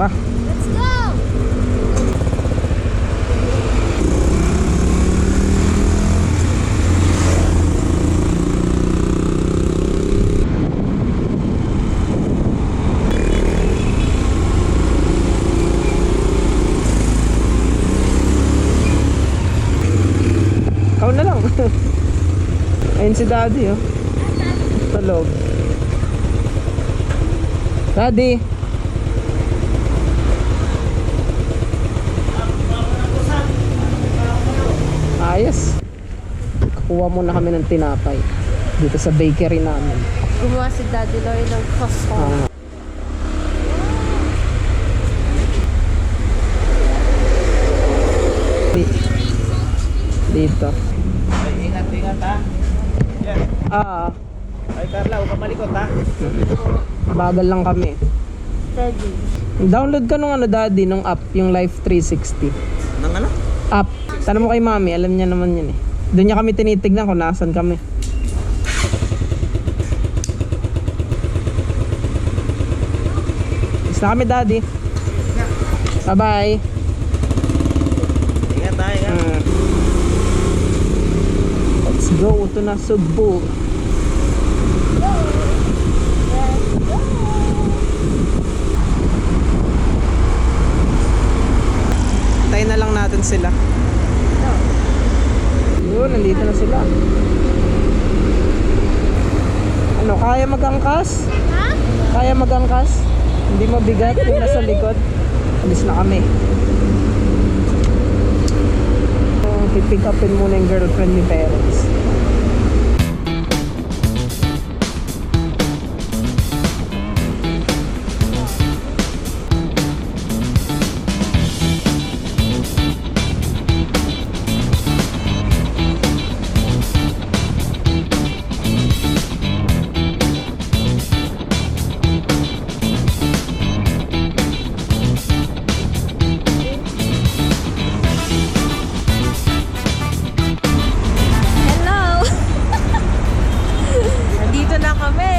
Tara. Let's go! Ikaw na lang. Ayun si Daddy, oh. Sa loob. Daddy. Ayos. Kuha muna kami ng tinapay dito sa bakery namin. Gumawa si Daddy Lori ng croissant. Dito. Ay, ingat ha. Yan. Ay, Carla, huwag ka malikot ha. Bagal lang kami. Steady. Download ka nung ano, Daddy, nung app, yung Life 360 Nang ano? app. Tanong mo kay Mami, alam niya naman yun eh. Doon niya kami tinitignan kung nasan kami. Is na kami, Daddy. Bye-bye. Ingat ha, ingat. Let's go to Nasugbu. Tayo na lang natin sila. Yun, nandito na sila. Ano, kaya mag-angkas? Ha? Kaya mag-angkas? Hindi mabigat yung nasa likod. Alis na kami. Pipick upin muna yung girlfriend ni parents. Hello! Nandito na kami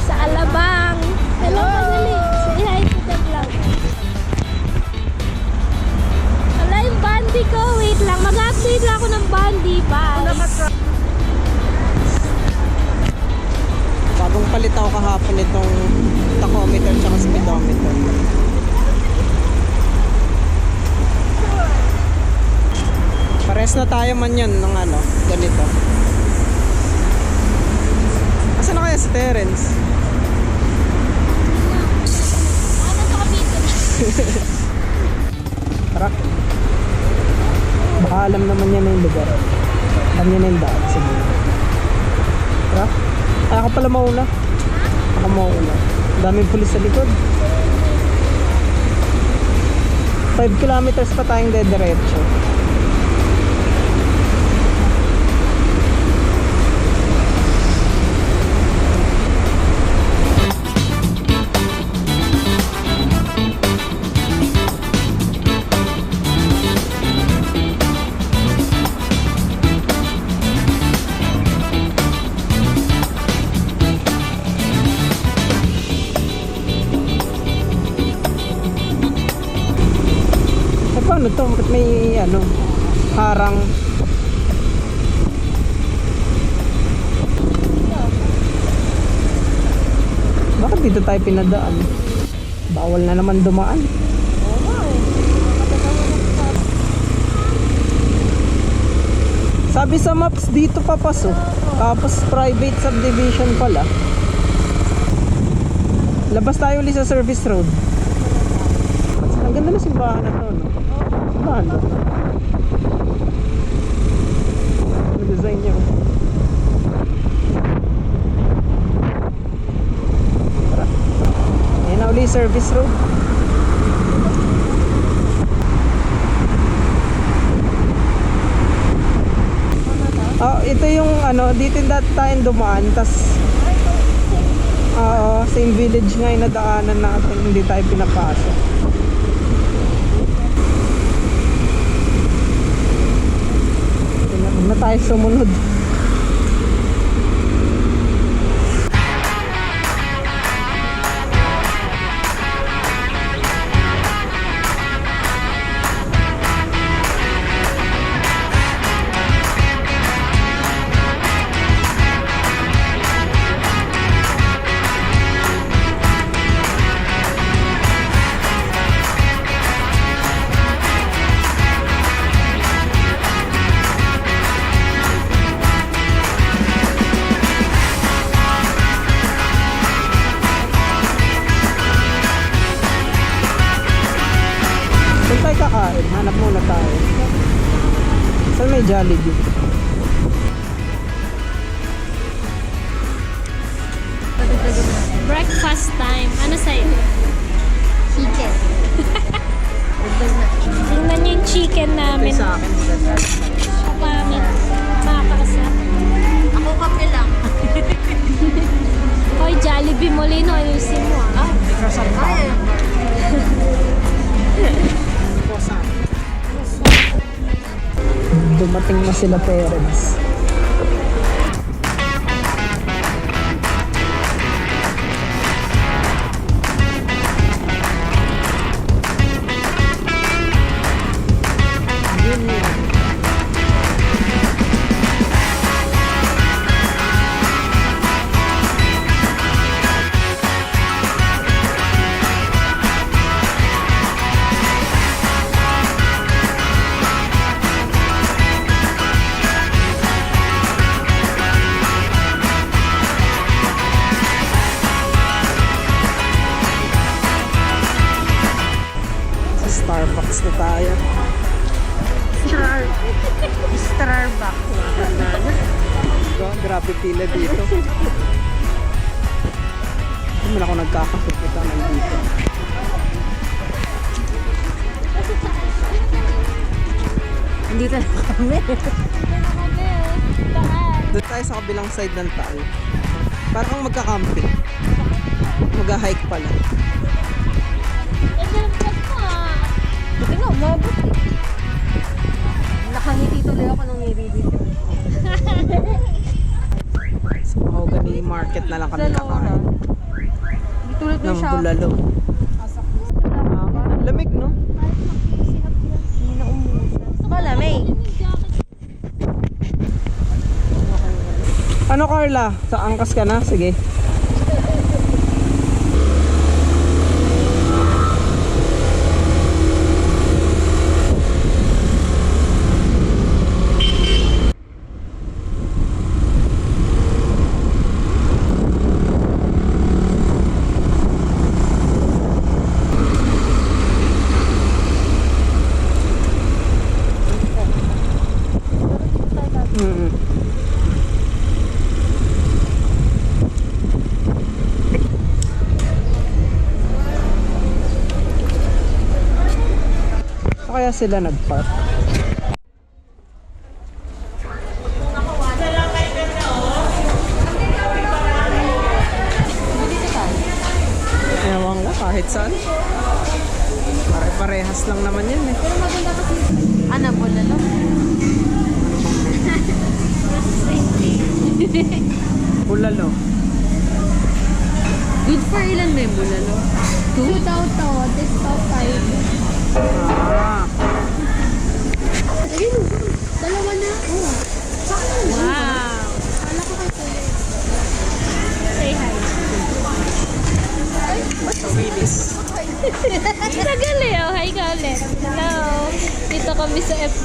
sa Alabang. Hello, Madali. Say hi to the vlog. Wala yung bandi ko. Wait lang. Mag-update lang ako ng bandi pa. Bagong palit ako kahapon itong tachometer tsaka speedometer. Pares na tayo man yun ng ano, ganito. Asan na kaya si Terence? Ano sa kapito? Tara. Baka alam naman niya na yung lugar. Alam niya na yung daan. Sige. Tara. Ay, ako pala mauna. Ako mauna. Daming pulis sa likod. 5 kilometers pa tayong dediretso. Paano to? Bakit may ano, harang? Bakit dito tayo pinadaan? Bawal na naman dumaan. Sabi sa maps dito papasok. Tapos private subdivision pala. Labas tayo ulit sa service road. Ang ganda na simbahan na to, no? Simbahan ba? Ang design niya. Tara. Ayan na ulit service road. Ito yung ano, dito tayong dumaan. Tas same village nga yung nadaanan natin. Hindi tayo pinapasok. Huwag na tayo sumunod. Saan tayo kakain? Hanap muna tayo. Saan may Jollibee? Breakfast time. Ano sa'yo? Chicken. Tingnan niyo yung chicken namin. Sa akin. Pangit. Makakasap. Ako kape lang. Hoy, Jollibee Molino, ayusin mo ah. May croissant pa. Ay, Croissant. Dumating na sila parents. Starbucks na tayo. Starbucks. Grabe pila dito. Hindi mo na ako nagkakasot ito nandito. Andito na kami. Doon tayo sa kabilang side ng tal. Parang kang magka-camping. Mag-hike pala. Buti nga, umabot eh. Nakangiti tuloy ako nung nire-review. Sa Mahogany Market na lang kami kakain. Hindi tulad ng Ng shop. bulalo. Ang lamig, no? Hindi na umusan. Wala, May. Ano, Carla? Sa angkas ka na? Sige. Mm-mm. Kaya sila nag-park. Ewan ko, kahit saan. Pare-parehas lang naman yan eh. Ano, bulalo? Bulalo. Good for ilan may bulalo? 2 daw to. This top 5. Ah, Ayun, dalawa na. Oh. Wow. Kala ko kay Kuya. Say hi. Willis. Tagal eh. Oh, hi ka ulit. Hello. Dito kami sa FB.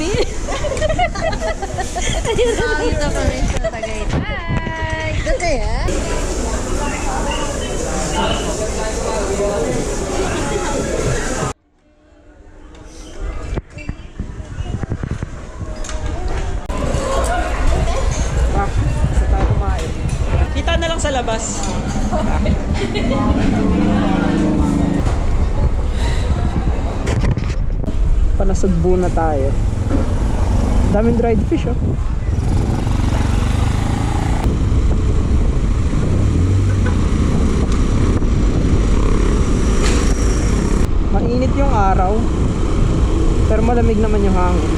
Nakakita ko rin sa Tagaytay. Kasi Sa tayo kumain. Kita na lang sa labas. Panasugbo na tayo. Daming dried fish, oh. Mainit yung araw, pero malamig naman yung hangin.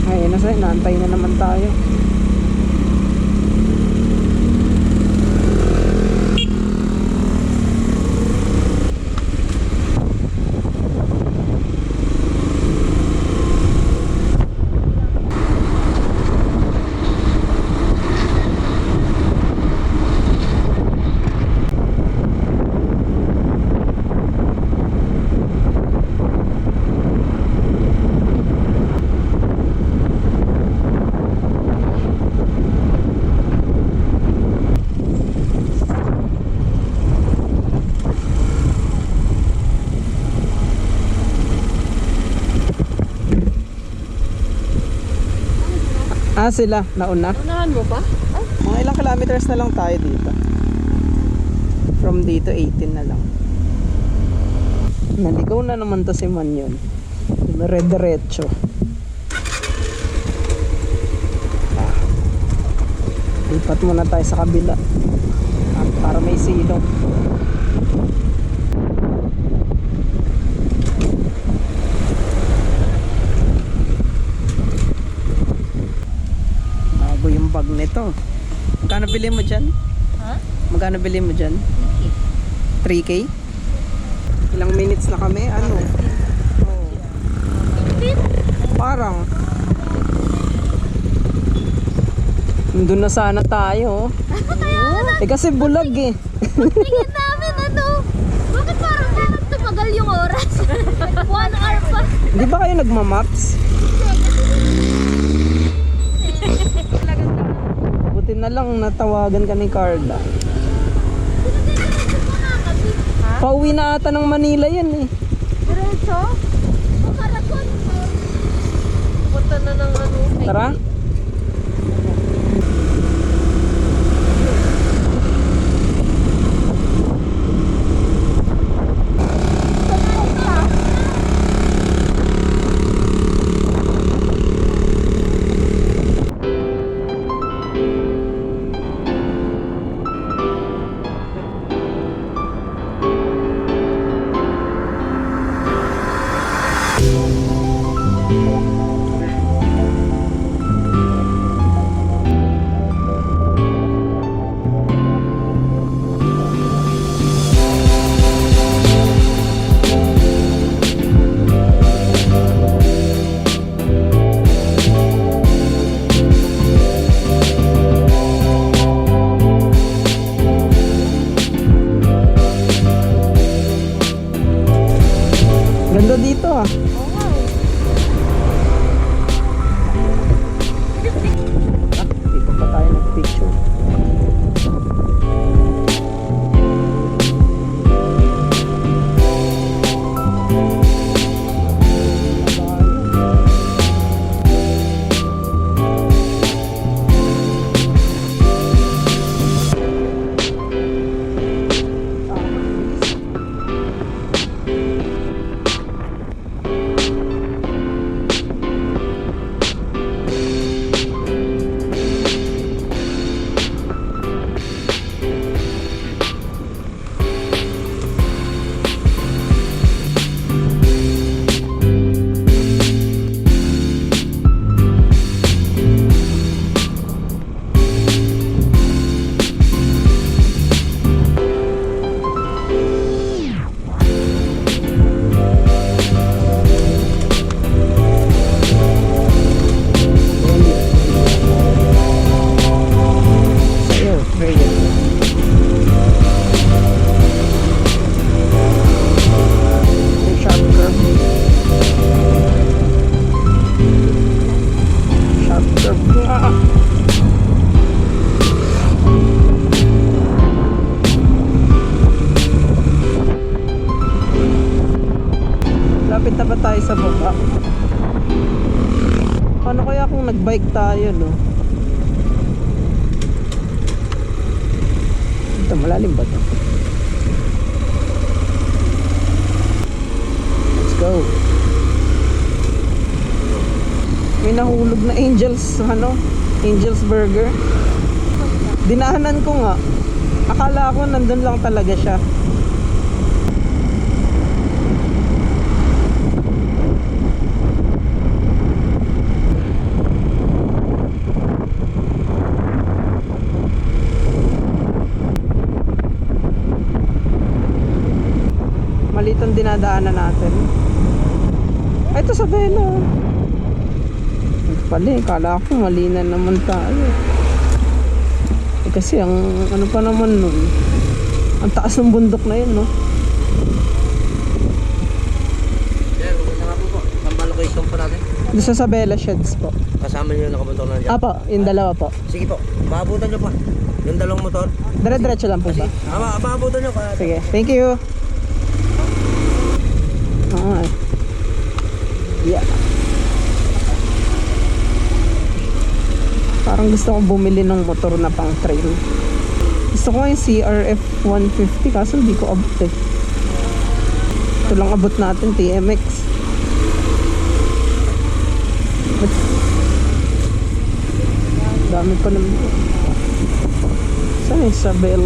Ayun na sa'yo, naantay na naman tayo. Ah, sila, nauna. Unahan mo pa? Ay, Mga ilang kilometers na lang tayo dito. From dito, 18 na lang. Naligaw na naman to si Manyon. Dire-diretso. Lipat muna tayo sa kabila. Para may silong. Bago yung bag nito. Magkano bili mo dyan? Ha? Magkano bili mo dyan? 3K? Ilang minutes na kami? Ano? Oh. Parang nandun na sana tayo. Eh kasi bulag eh. Tingin namin ano. Bakit parang ganun tumagal yung oras? 1 hour pa. Di ba kayo nagmamaps? Buti na lang natawagan ka ni Carla. Pauwi na ata ng Manila yan eh. Diretso? Marathon. punta na ng ano. Tara. Ganda dito ah. Dito pa tayo nag-picture. Lapit na ba tayo sa baba? Paano kaya kung nag-bike tayo, no? Ito, malalim ba ito? Let's go. May nahulog na Angel's, ano? Angel's Burger. Dinahanan ko nga. Akala ko nandun lang talaga siya. Maliit ang dinadaanan natin. Ay, ito sa Belo. Ito pala eh, kala ko mali na naman tayo. Eh, kasi ang ano pa naman nun, ang taas ng bundok na yun, no? Sir, pupunta nga po. Saan ba location po natin? Doon sa Sabela Sheds po. Kasama niyo yung nakamotor na dyan? Apo, yung dalawa po. Sige po, maabutan niyo pa. Yung dalawang motor. Dire-diretso lang po ba? Maabutan niyo pa. Sige, thank you. Oo. Yeah. Parang gusto kong bumili ng motor na pang trail. Gusto ko yung CRF 150 kaso hindi ko abot eh. Ito lang abot natin, TMX. Dami pa naman. Saan yung Isabel?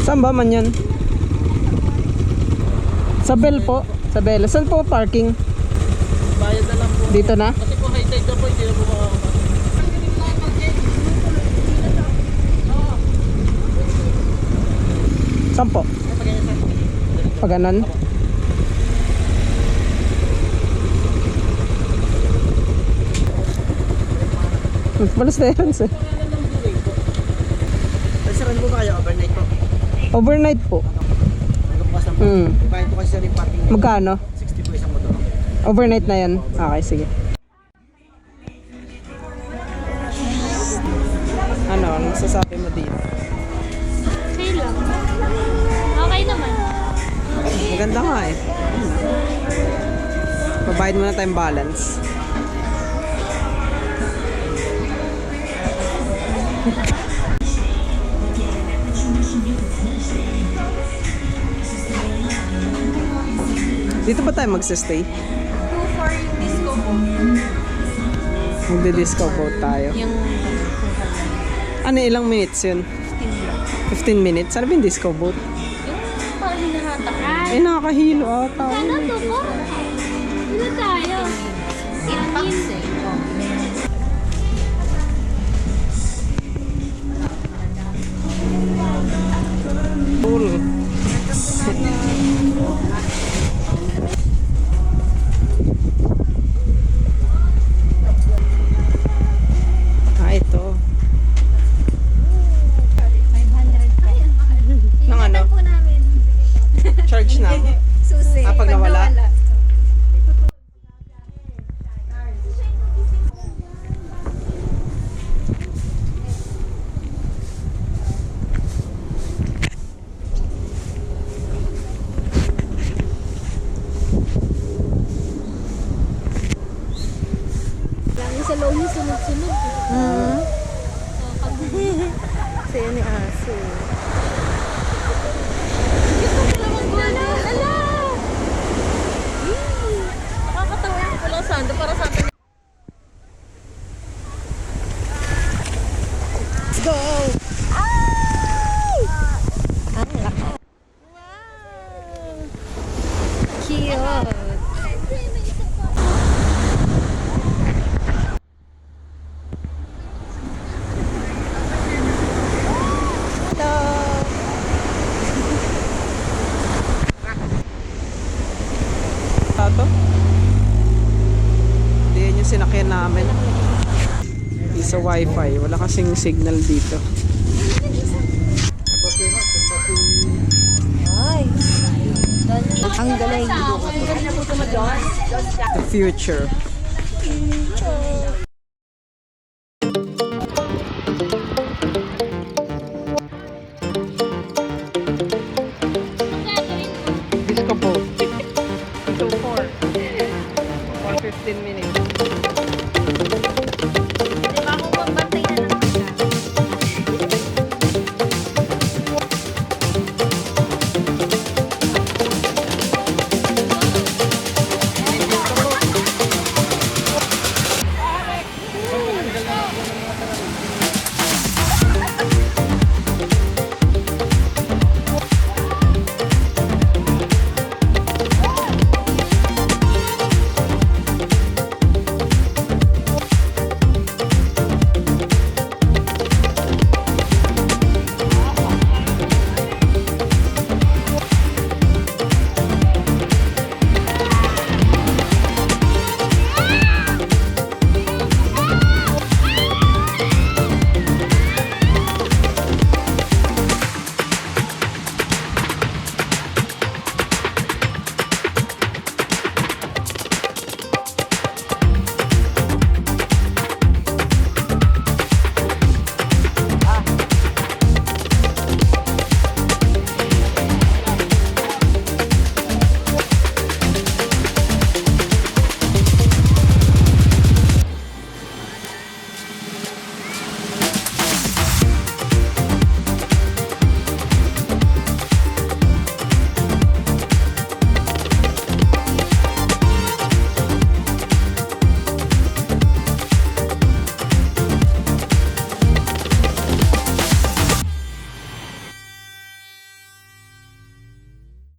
Saan ba man yan? Isabel po. Isabel. Saan po parking? Bayad na lang po. Dito na? Kasi po high tide na po, hindi na po makakapasok. Saan po? Pag ganon? Malas na yan sir. Saan po ba kayo? Overnight po? Overnight po. Nagpapas lang po. Bayad po kasi sa rin parking. Magkano? 60 po isang motor. Overnight na yan? Okay, sige. Ano masasabi mo dito? Okay lang. Okay naman. Maganda nga eh. Babayad muna tayong balance. Dito ba tayo magsistay? For yung disco po. Magdi-disco boat tayo. Yung Ano ilang minutes yun? 15 minutes? Ano ba yung disco boat? parang hinahatak. Ay, nakakahilo ata. Ano to po? Ilan tayo? 18. Cool. Ito. 500 Nang ano? po namin. Charge na. Susi. Pag nawala? Lagi sa loob yung sunod-sunod. Sa'yo ni Aso. Nakakatawa yung pulang sando para sa atin. Let's go! Cute. Ito? Hindi yan yung sinakyan namin. Hindi sa wifi. Wala kasing signal dito. Ang galing. The future. Disco boat. 2-4. For 15 minutes.